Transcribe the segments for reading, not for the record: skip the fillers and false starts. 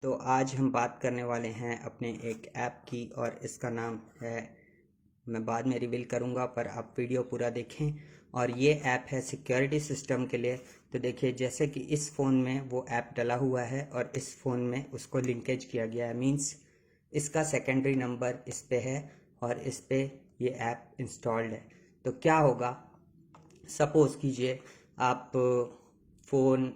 तो आज हम बात करने वाले हैं अपने एक ऐप की और इसका नाम है, मैं बाद में रिवील करूंगा पर आप वीडियो पूरा देखें। और ये ऐप है सिक्योरिटी सिस्टम के लिए। तो देखिए जैसे कि इस फ़ोन में वो ऐप डला हुआ है और इस फ़ोन में उसको लिंकेज किया गया है, मींस इसका सेकेंडरी नंबर इस पे है और इस पे ये ऐप इंस्टॉल्ड है। तो क्या होगा, सपोज़ कीजिए आप फ़ोन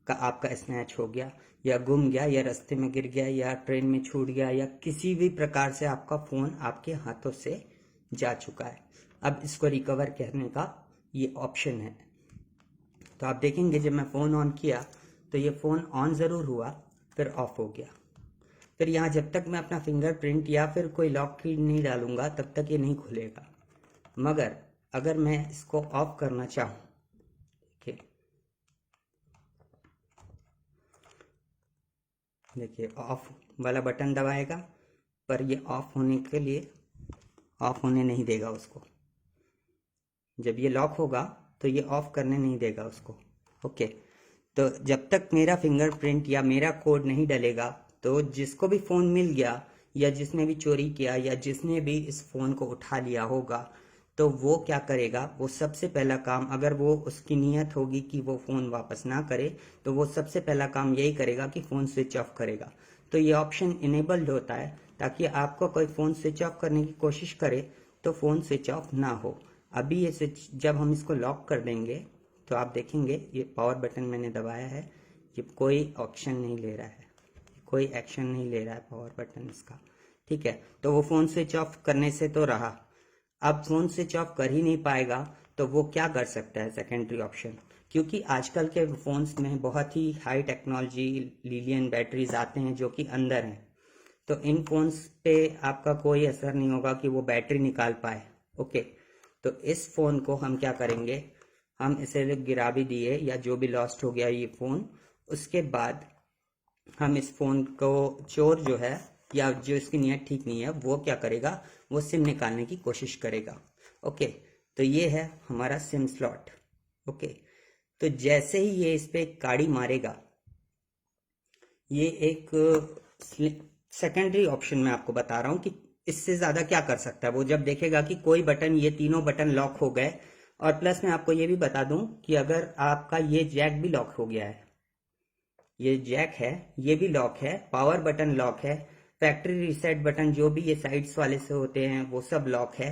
का आपका स्नैच हो गया या गुम गया या रास्ते में गिर गया या ट्रेन में छूट गया या किसी भी प्रकार से आपका फ़ोन आपके हाथों से जा चुका है। अब इसको रिकवर करने का ये ऑप्शन है। तो आप देखेंगे जब मैं फ़ोन ऑन किया तो ये फ़ोन ऑन ज़रूर हुआ, फिर ऑफ हो गया। फिर यहाँ जब तक मैं अपना फिंगरप्रिंट या फिर कोई लॉक की नहीं डालूंगा तब तक ये नहीं खुलेगा। मगर अगर मैं इसको ऑफ करना चाहूँ, देखिए ऑफ वाला बटन दबाएगा पर ये ऑफ होने के लिए ऑफ होने नहीं देगा उसको। जब ये लॉक होगा तो ये ऑफ करने नहीं देगा उसको। ओके, तो जब तक मेरा फिंगरप्रिंट या मेरा कोड नहीं डलेगा तो जिसको भी फ़ोन मिल गया या जिसने भी चोरी किया या जिसने भी इस फ़ोन को उठा लिया होगा तो वो क्या करेगा, वो सबसे पहला काम, अगर वो उसकी नीयत होगी कि वो फ़ोन वापस ना करे तो वो सबसे पहला काम यही करेगा कि फ़ोन स्विच ऑफ करेगा। तो ये ऑप्शन इनेबल्ड होता है ताकि आपको कोई फ़ोन स्विच ऑफ करने की कोशिश करे तो फ़ोन स्विच ऑफ ना हो। अभी ये स्विच जब हम इसको लॉक कर देंगे तो आप देखेंगे ये पावर बटन मैंने दबाया है, ये कोई ऑप्शन नहीं ले रहा है, कोई एक्शन नहीं ले रहा है पावर बटन इसका। ठीक है, तो वो फ़ोन स्विच ऑफ करने से तो रहा। अब फ़ोन स्विच ऑफ कर ही नहीं पाएगा तो वो क्या कर सकता है, सेकेंडरी ऑप्शन, क्योंकि आजकल के फ़ोन्स में बहुत ही हाई टेक्नोलॉजी लिथियम बैटरीज आते हैं जो कि अंदर हैं। तो इन फ़ोन्स पे आपका कोई असर नहीं होगा कि वो बैटरी निकाल पाए। ओके, तो इस फ़ोन को हम क्या करेंगे, हम इसे गिरा भी दिए या जो भी लॉस्ट हो गया ये फ़ोन, उसके बाद हम इस फ़ोन को, चोर जो है या जो इसकी नीयत ठीक नहीं है वो क्या करेगा, वो सिम निकालने की कोशिश करेगा। ओके, तो ये है हमारा सिम स्लॉट। ओके, तो जैसे ही ये इस पे गाड़ी मारेगा, ये एक सेकेंडरी ऑप्शन मैं आपको बता रहा हूँ कि इससे ज़्यादा क्या कर सकता है। वो जब देखेगा कि कोई बटन, ये तीनों बटन लॉक हो गए, और प्लस मैं आपको ये भी बता दूं कि अगर आपका ये जैक भी लॉक हो गया है, ये जैक है, ये भी लॉक है, पावर बटन लॉक है, फैक्ट्री रीसेट बटन जो भी ये साइड्स वाले से होते हैं वो सब लॉक है,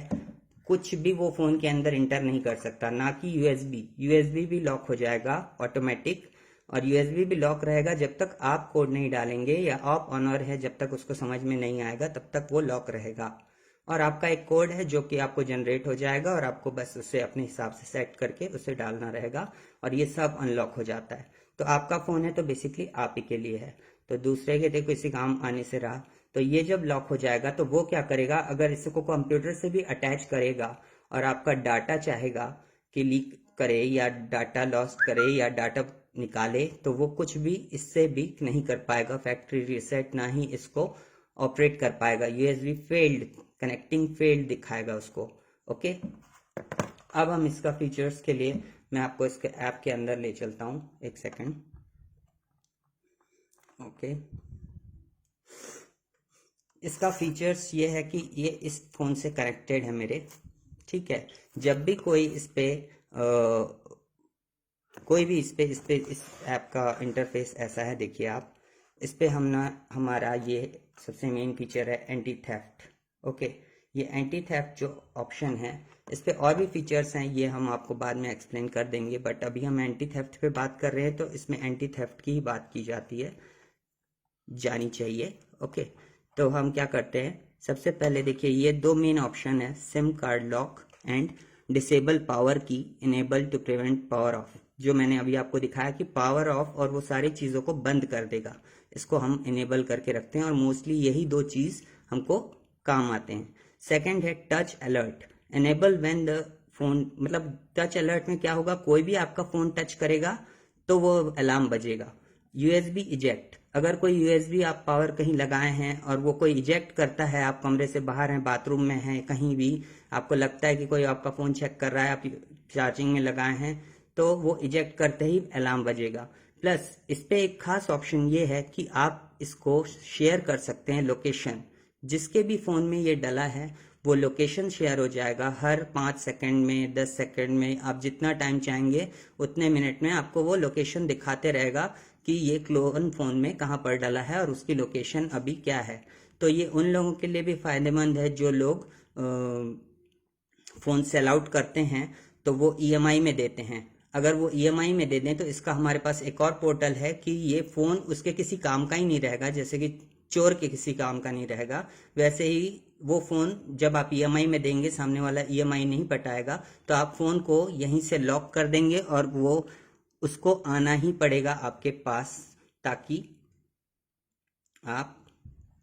कुछ भी वो फ़ोन के अंदर इंटर नहीं कर सकता, ना कि यूएसबी। यूएसबी भी लॉक हो जाएगा ऑटोमेटिक, और यूएसबी भी लॉक रहेगा जब तक आप कोड नहीं डालेंगे या ऑफ ऑनर है जब तक उसको समझ में नहीं आएगा तब तक वो लॉक रहेगा। और आपका एक कोड है जो कि आपको जनरेट हो जाएगा और आपको बस उसे अपने हिसाब से सेट करके उसे डालना रहेगा और ये सब अनलॉक हो जाता है। तो आपका फ़ोन है तो बेसिकली आप ही के लिए है, तो दूसरे के लिए किसी काम आने से रहा। तो ये जब लॉक हो जाएगा तो वो क्या करेगा, अगर इसको कंप्यूटर से भी अटैच करेगा और आपका डाटा चाहेगा कि लीक करे या डाटा लॉस्ट करे या डाटा निकाले तो वो कुछ भी इससे भी नहीं कर पाएगा, फैक्ट्री रीसेट ना ही इसको ऑपरेट कर पाएगा, यूएसबी फेल्ड, कनेक्टिंग फेल्ड दिखाएगा उसको। ओके, अब हम इसका फीचर्स के लिए मैं आपको इसके ऐप के अंदर ले चलता हूँ, एक सेकंड। ओके, इसका फीचर्स ये है कि ये इस फ़ोन से कनेक्टेड है मेरे। ठीक है, जब भी कोई इस पे कोई भी इस ऐप का इंटरफेस ऐसा है, देखिए आप इस पे हम ना, हमारा ये सबसे मेन फीचर है एंटी थेफ्ट। ओके, ये एंटी थेफ्ट जो ऑप्शन है, इस पे और भी फीचर्स हैं, ये हम आपको बाद में एक्सप्लेन कर देंगे, बट अभी हम एंटी थेफ्ट पे बात कर रहे हैं तो इसमें एंटी थेफ्ट की ही बात की जाती है, जानी चाहिए। ओके, तो हम क्या करते हैं, सबसे पहले देखिए ये दो मेन ऑप्शन है, sim card lock and disable power key enable to prevent power off, जो मैंने अभी आपको दिखाया कि पावर ऑफ और वो सारी चीज़ों को बंद कर देगा, इसको हम इनेबल करके रखते हैं और मोस्टली यही दो चीज़ हमको काम आते हैं। सेकंड है touch alert, enable when the phone, मतलब टच अलर्ट में क्या होगा, कोई भी आपका फ़ोन टच करेगा तो वो अलार्म बजेगा। यूएसबी इजेक्ट, अगर कोई यूएसबी आप पावर कहीं लगाए हैं और वो कोई इजेक्ट करता है, आप कमरे से बाहर हैं, बाथरूम में हैं, कहीं भी आपको लगता है कि कोई आपका फ़ोन चेक कर रहा है, आप चार्जिंग में लगाए हैं, तो वो इजेक्ट करते ही अलार्म बजेगा। प्लस इस पे एक खास ऑप्शन ये है कि आप इसको शेयर कर सकते हैं लोकेशन। जिसके भी फ़ोन में ये डला है वो लोकेशन शेयर हो जाएगा हर 5 सेकंड में, 10 सेकंड में, आप जितना टाइम चाहेंगे उतने मिनट में आपको वो लोकेशन दिखाते रहेगा कि ये क्लोन फ़ोन में कहाँ पर डला है और उसकी लोकेशन अभी क्या है। तो ये उन लोगों के लिए भी फ़ायदेमंद है जो लोग फ़ोन सेल आउट करते हैं तो वो ईएमआई में देते हैं। अगर वो ईएमआई में दे दें तो इसका हमारे पास एक और पोर्टल है कि ये फ़ोन उसके किसी काम का ही नहीं रहेगा, जैसे कि चोर के किसी काम का नहीं रहेगा, वैसे ही वो फ़ोन जब आप ईएमआई में देंगे सामने वाला ईएमआई नहीं पटाएगा तो आप फ़ोन को यहीं से लॉक कर देंगे और वो उसको आना ही पड़ेगा आपके पास ताकि आप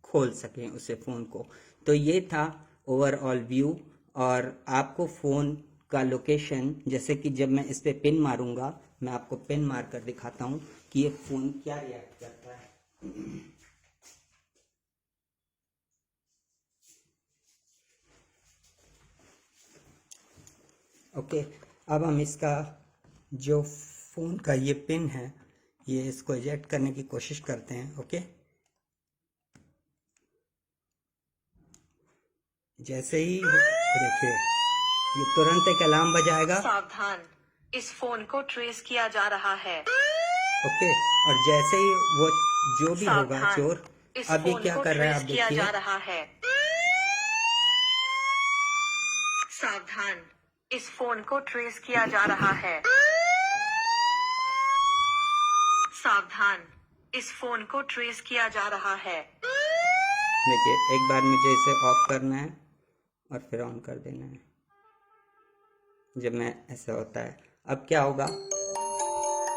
खोल सकें उसे फ़ोन को। तो ये था ओवरऑल व्यू। और आपको फ़ोन का लोकेशन, जैसे कि जब मैं इस पे पिन मारूंगा, मैं आपको पिन मार कर दिखाता हूँ कि ये फ़ोन क्या रिएक्ट करता है। ओके, अब हम इसका जो फ़ोन का ये पिन है ये इसको इजेक्ट करने की कोशिश करते हैं। ओके, जैसे ही देखिए ये तुरंत एक अलार्म बजाएगा, सावधान, इस फोन को ट्रेस किया जा रहा है। ओके, और जैसे ही वो जो भी होगा सावधान, चोर, इस अब ये फोन क्या को कर रहा है आप ट्रेस किया देखिए। जा रहा है। सावधान, इस फोन को ट्रेस किया जा रहा है। सावधान, इस फोन को ट्रेस किया जा रहा है। देखिए एक बार मुझे इसे ऑफ करना है और फिर ऑन कर देना है। जब मैं ऐसा होता है, अब क्या होगा,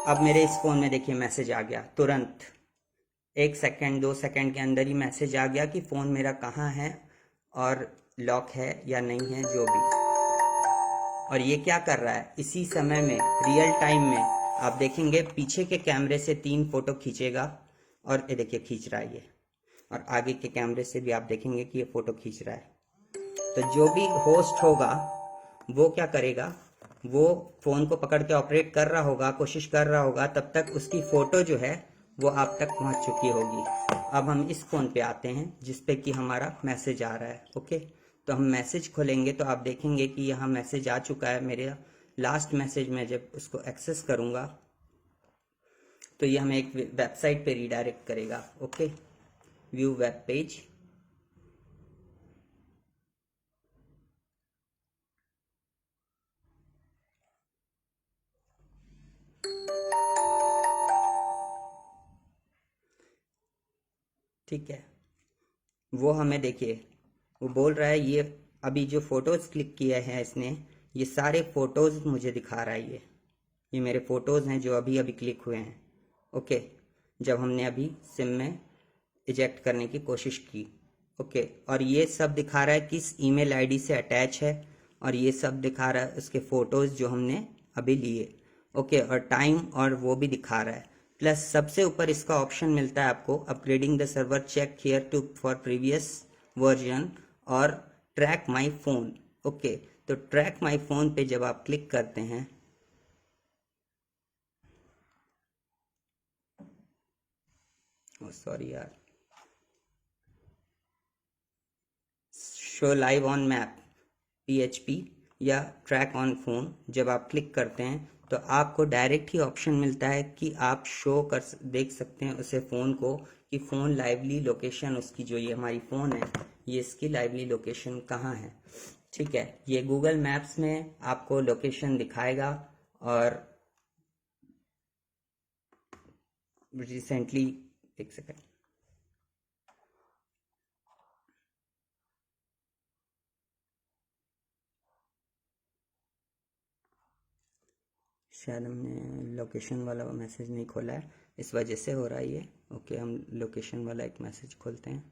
अब मेरे इस फ़ोन में देखिए मैसेज आ गया तुरंत, 1 सेकंड 2 सेकंड के अंदर ही मैसेज आ गया कि फ़ोन मेरा कहाँ है और लॉक है या नहीं है जो भी। और ये क्या कर रहा है, इसी समय में रियल टाइम में आप देखेंगे पीछे के कैमरे से 3 फोटो खींचेगा और ये देखिए खींच रहा है ये, और आगे के कैमरे से भी आप देखेंगे कि ये फ़ोटो खींच रहा है। तो जो भी होस्ट होगा वो क्या करेगा, वो फ़ोन को पकड़ के ऑपरेट कर रहा होगा, कोशिश कर रहा होगा, तब तक उसकी फ़ोटो जो है वो आप तक पहुंच चुकी होगी। अब हम इस फ़ोन पे आते हैं जिस पे कि हमारा मैसेज आ रहा है। ओके, तो हम मैसेज खोलेंगे तो आप देखेंगे कि यहाँ मैसेज आ चुका है। मेरे लास्ट मैसेज में जब उसको एक्सेस करूँगा तो ये हमें एक वेबसाइट पे रीडायरेक्ट करेगा। Okay, view web page. ठीक है, वो हमें देखिए वो बोल रहा है, ये अभी जो फ़ोटोज़ क्लिक किए हैं इसने, ये सारे फ़ोटोज़ मुझे दिखा रहा है। ये मेरे फ़ोटोज़ हैं जो अभी अभी क्लिक हुए हैं। ओके, जब हमने अभी सिम में इजेक्ट करने की कोशिश की। ओके, और ये सब दिखा रहा है किस ईमेल आईडी से अटैच है, और ये सब दिखा रहा है उसके फ़ोटोज़ जो हमने अभी लिए। ओके, और टाइम और वो भी दिखा रहा है। प्लस सबसे ऊपर इसका ऑप्शन मिलता है आपको, upgrading the server, check here to for previous version, और ट्रैक माई फ़ोन। ओके, तो ट्रैक माई फ़ोन पे जब आप क्लिक करते हैं, सॉरी यार, show live on map PHP या ट्रैक ऑन फ़ोन, जब आप क्लिक करते हैं तो आपको डायरेक्ट ही ऑप्शन मिलता है कि आप शो कर देख सकते हैं उसे फ़ोन को कि फ़ोन लाइवली लोकेशन उसकी, जो ये हमारी फ़ोन है ये इसकी लाइवली लोकेशन कहाँ है। ठीक है, ये गूगल मैप्स में आपको लोकेशन दिखाएगा। और रिसेंटली, एक सेकेंड, शायद हमने लोकेशन वाला मैसेज नहीं खोला है, इस वजह से हो रहा है ये। ओके, हम लोकेशन वाला एक मैसेज खोलते हैं।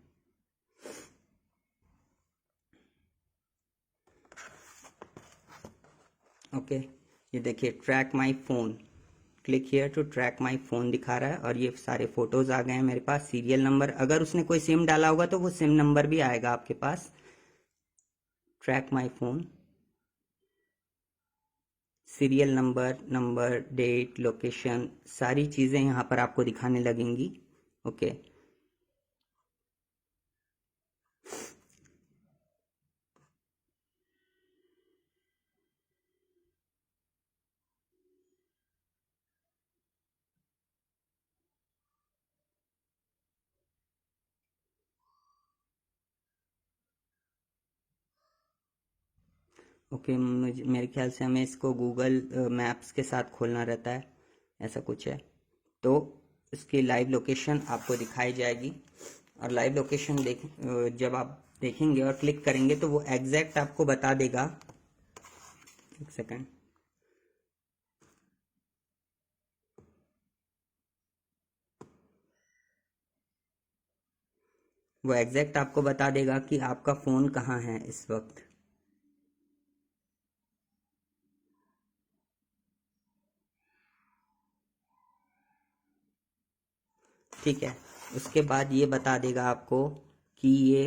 ओके, ये देखिए track my phone, click here to track my phone दिखा रहा है, और ये सारे फ़ोटोज़ आ गए हैं मेरे पास। सीरियल नंबर, अगर उसने कोई सिम डाला होगा तो वो सिम नंबर भी आएगा आपके पास। Track my phone, serial number, date, location, सारी चीज़ें यहाँ पर आपको दिखाने लगेंगी। ओके, ओके, मुझे मेरे ख्याल से हमें इसको गूगल मैप्स के साथ खोलना रहता है, ऐसा कुछ है। तो इसकी लाइव लोकेशन आपको दिखाई जाएगी, और लाइव लोकेशन जब आप देखेंगे और क्लिक करेंगे तो वो एग्जैक्ट आपको बता देगा। एक सेकंड, वो एग्जैक्ट आपको बता देगा कि आपका फ़ोन कहाँ है इस वक्त। ठीक है, उसके बाद ये बता देगा आपको कि ये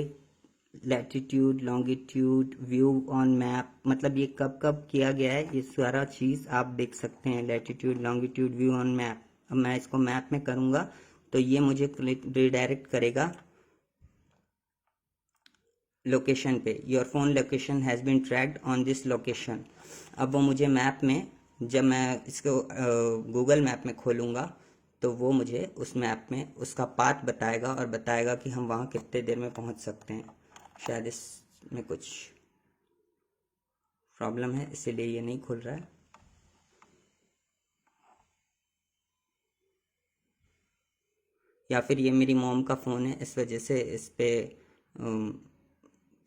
latitude, longitude, view on map, मतलब ये कब कब किया गया है, ये सारा चीज़ आप देख सकते हैं। Latitude, longitude, view on map. अब मैं इसको मैप में करूँगा तो ये मुझे रिडायरेक्ट करेगा लोकेशन पे। Your phone location has been tracked on this location. अब वो मुझे मैप में, जब मैं इसको गूगल मैप में खोलूँगा तो वो मुझे उस मैप में उसका पाथ बताएगा और बताएगा कि हम वहाँ कितने देर में पहुँच सकते हैं। शायद इसमें कुछ प्रॉब्लम है, इसीलिए ये नहीं खुल रहा है। या फिर ये मेरी मॉम का फ़ोन है, इस वजह से इस पर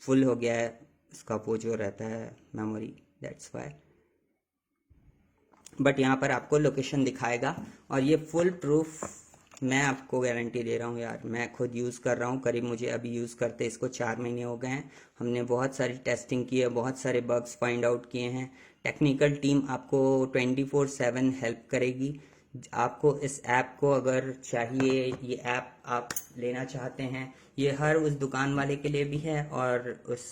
फुल हो गया है इसका वो जो रहता है मेमोरी, दैट्स वाई। बट यहाँ पर आपको लोकेशन दिखाएगा, और ये फुल प्रूफ मैं आपको गारंटी दे रहा हूँ यार, मैं खुद यूज़ कर रहा हूँ। करीब मुझे अभी यूज़ करते इसको 4 महीने हो गए हैं। हमने बहुत सारी टेस्टिंग की है, बहुत सारे बग्स फाइंड आउट किए हैं। टेक्निकल टीम आपको 24/7 हेल्प करेगी। आपको इस ऐप को अगर चाहिए, ये ऐप आप लेना चाहते हैं, ये हर उस दुकान वाले के लिए भी है और उस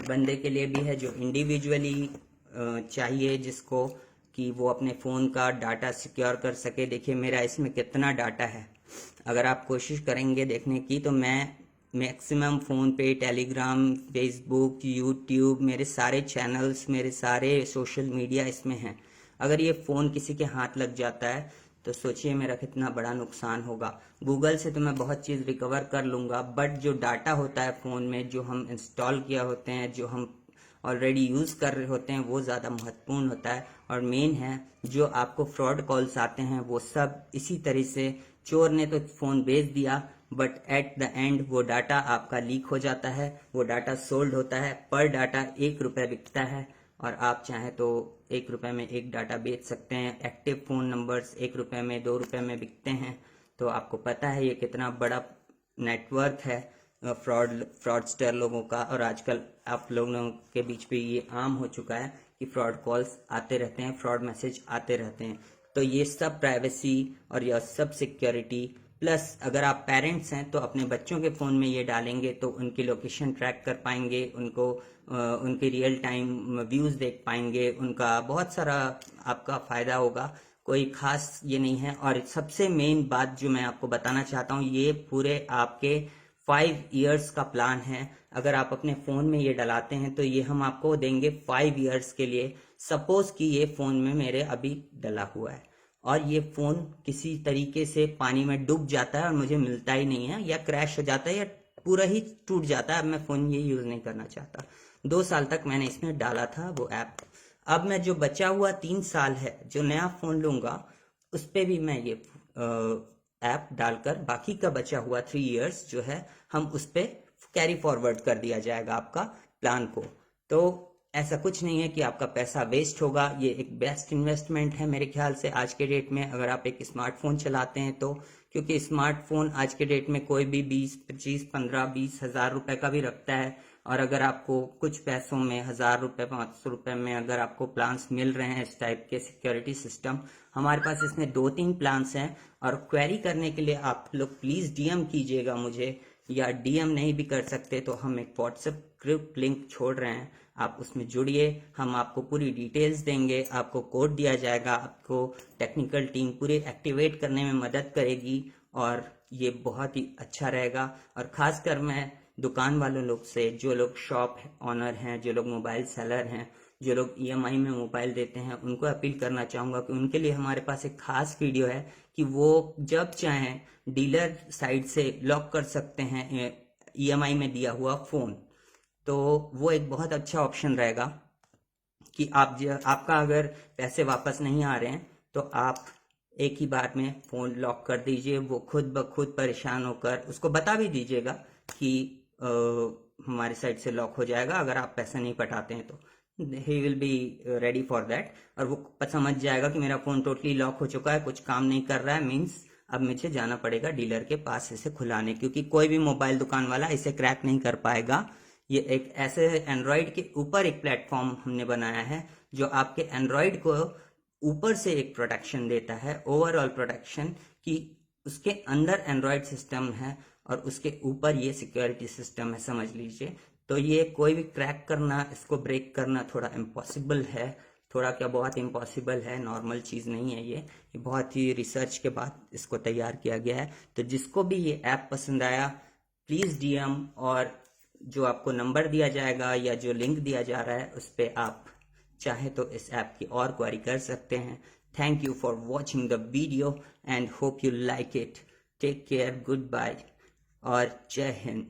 बंदे के लिए भी है जो इंडिविजुअली चाहिए, जिसको कि वो अपने फ़ोन का डाटा सिक्योर कर सके। देखिए मेरा इसमें कितना डाटा है, अगर आप कोशिश करेंगे देखने की तो मैं मैक्सिमम फ़ोन पे टेलीग्राम, फेसबुक, यूट्यूब, मेरे सारे चैनल्स, मेरे सारे सोशल मीडिया इसमें हैं। अगर ये फ़ोन किसी के हाथ लग जाता है तो सोचिए मेरा कितना बड़ा नुकसान होगा। गूगल से तो मैं बहुत चीज़ रिकवर कर लूँगा, बट जो डाटा होता है फ़ोन में, जो हम इंस्टॉल किया होते हैं, जो हम ऑलरेडी यूज़ कर रहे होते हैं, वो ज़्यादा महत्वपूर्ण होता है। और मेन है जो आपको फ्रॉड कॉल्स आते हैं, वो सब इसी तरह से चोर ने तो फ़ोन बेच दिया, बट एट द एंड वो डाटा आपका लीक हो जाता है, वो डाटा सोल्ड होता है। पर डाटा 1 रुपये बिकता है, और आप चाहें तो 1 रुपये में 1 डाटा बेच सकते हैं। एक्टिव फ़ोन नंबर्स 1 रुपये में, 2 रुपये में बिकते हैं। तो आपको पता है ये कितना बड़ा नेटवर्क है फ्रॉडस्टर लोगों का। और आजकल आप लोगों के बीच पे ये आम हो चुका है कि फ्रॉड कॉल्स आते रहते हैं, फ्रॉड मैसेज आते रहते हैं। तो ये सब प्राइवेसी और यह सब सिक्योरिटी, प्लस अगर आप पेरेंट्स हैं तो अपने बच्चों के फ़ोन में ये डालेंगे तो उनकी लोकेशन ट्रैक कर पाएंगे, उनको उनके रियल टाइम व्यूज़ देख पाएंगे, उनका बहुत सारा आपका फ़ायदा होगा। कोई खास ये नहीं है। और सबसे मेन बात जो मैं आपको बताना चाहता हूँ, ये पूरे आपके 5 ईयर्स का प्लान है। अगर आप अपने फ़ोन में ये डलाते हैं तो ये हम आपको देंगे 5 ईयर्स के लिए। सपोज़ कि ये फ़ोन में मेरे अभी डला हुआ है और ये फ़ोन किसी तरीके से पानी में डूब जाता है और मुझे मिलता ही नहीं है, या क्रैश हो जाता है, या पूरा ही टूट जाता है। अब मैं फ़ोन ये यूज़ नहीं करना चाहता। 2 साल तक मैंने इसमें डाला था वो ऐप। अब मैं जो बचा हुआ 3 साल है, जो नया फ़ोन लूँगा, उस पर भी मैं ये ऐप डालकर बाकी का बचा हुआ 3 इयर्स जो है हम उस पर कैरी फॉरवर्ड कर दिया जाएगा आपका प्लान को। तो ऐसा कुछ नहीं है कि आपका पैसा वेस्ट होगा। ये एक बेस्ट इन्वेस्टमेंट है मेरे ख्याल से आज के डेट में, अगर आप एक स्मार्टफोन चलाते हैं तो। क्योंकि स्मार्टफोन आज के डेट में कोई भी 20, 25, 15, 20 हज़ार रुपए का भी रखता है। और अगर आपको कुछ पैसों में, 1000 रुपये, 500 रुपये में अगर आपको प्लान्स मिल रहे हैं इस टाइप के सिक्योरिटी सिस्टम, हमारे पास इसमें 2-3 प्लान्स हैं। और क्वेरी करने के लिए आप लोग प्लीज़ डीएम कीजिएगा मुझे, या डीएम नहीं भी कर सकते तो हम एक व्हाट्सएप ग्रुप लिंक छोड़ रहे हैं, आप उसमें जुड़िए, हम आपको पूरी डिटेल्स देंगे, आपको कोड दिया जाएगा, आपको टेक्निकल टीम पूरे एक्टिवेट करने में मदद करेगी और ये बहुत ही अच्छा रहेगा। और ख़ासकर मैं दुकान वालों लोग से, जो लोग शॉप ऑनर हैं, जो लोग मोबाइल सेलर हैं, जो लोग EMI में मोबाइल देते हैं, उनको अपील करना चाहूँगा कि उनके लिए हमारे पास एक खास वीडियो है कि वो जब चाहें डीलर साइड से लॉक कर सकते हैं EMI में दिया हुआ फ़ोन। तो वो एक बहुत अच्छा ऑप्शन रहेगा कि आपका अगर पैसे वापस नहीं आ रहे हैं तो आप एक ही बार में फ़ोन लॉक कर दीजिए। वो खुद ब खुद परेशान होकर उसको बता भी दीजिएगा कि हमारे साइड से लॉक हो जाएगा, अगर आप पैसे नहीं पटाते हैं तो he will be ready for that. और वो समझ जाएगा कि मेरा फ़ोन टोटली लॉक हो चुका है, कुछ काम नहीं कर रहा है, मीन्स अब मुझे जाना पड़ेगा डीलर के पास इसे खुलाने, क्योंकि कोई भी मोबाइल दुकान वाला इसे क्रैक नहीं कर पाएगा। ये एक ऐसे एंड्रॉयड के ऊपर एक प्लेटफॉर्म हमने बनाया है जो आपके एंड्रॉयड को ऊपर से एक प्रोटेक्शन देता है, ओवरऑल प्रोटेक्शन, कि उसके अंदर एंड्रॉयड सिस्टम है और उसके ऊपर ये सिक्योरिटी सिस्टम है, समझ लीजिए। तो ये कोई भी क्रैक करना, इसको ब्रेक करना थोड़ा इम्पॉसिबल है, थोड़ा क्या बहुत इम्पॉसिबल है, नॉर्मल चीज़ नहीं है ये बहुत ही रिसर्च के बाद इसको तैयार किया गया है। तो जिसको भी ये ऐप पसंद आया प्लीज़ DM और जो आपको नंबर दिया जाएगा या जो लिंक दिया जा रहा है उस पर आप चाहे तो इस ऐप की और क्वेरी कर सकते हैं। Thank you for watching the video and hope you like it. Take care, good bye और जय हिंद।